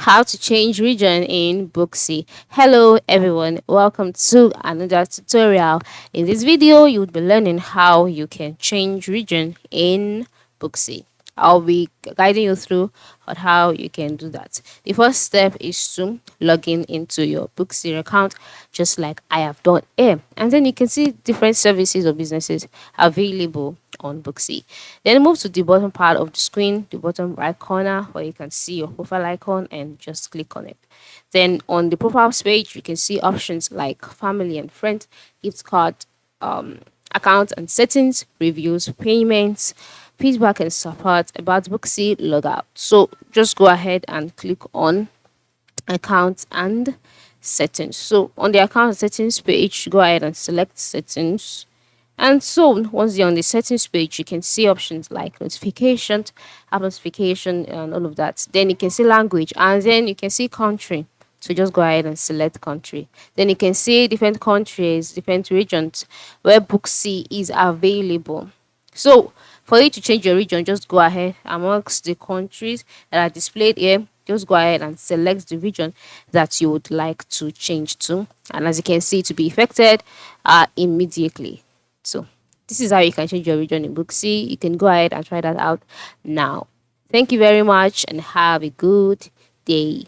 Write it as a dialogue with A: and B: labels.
A: How to change region in Booksy. Hello everyone, welcome to another tutorial. In this video, you would be learning how you can change region in Booksy. I'll be guiding you through on how you can do that. The first step is to log in into your Booksy account, just like I have done here. And then you can see different services or businesses available on Booksy. Then move to the bottom part of the screen, the bottom right corner, where you can see your profile icon and just click on it. Then on the profile page, you can see options like family and friends, gift card, account and settings, reviews, payments, feedback and support, about Booksy, logout. So just go ahead and click on account and settings. So on the account settings page, go ahead and select settings. And so once you're on the settings page, you can see options like notifications, app notification, and all of that. Then you can see language, and then you can see country. So just go ahead and select country. Then you can see different countries, different regions where Booksy is available. So for you to change your region, just go ahead amongst the countries that are displayed here. Just go ahead and select the region that you would like to change to. And as you can see, to be affected immediately. So this is how you can change your region in Booksy. You can go ahead and try that out now. Thank you very much and have a good day.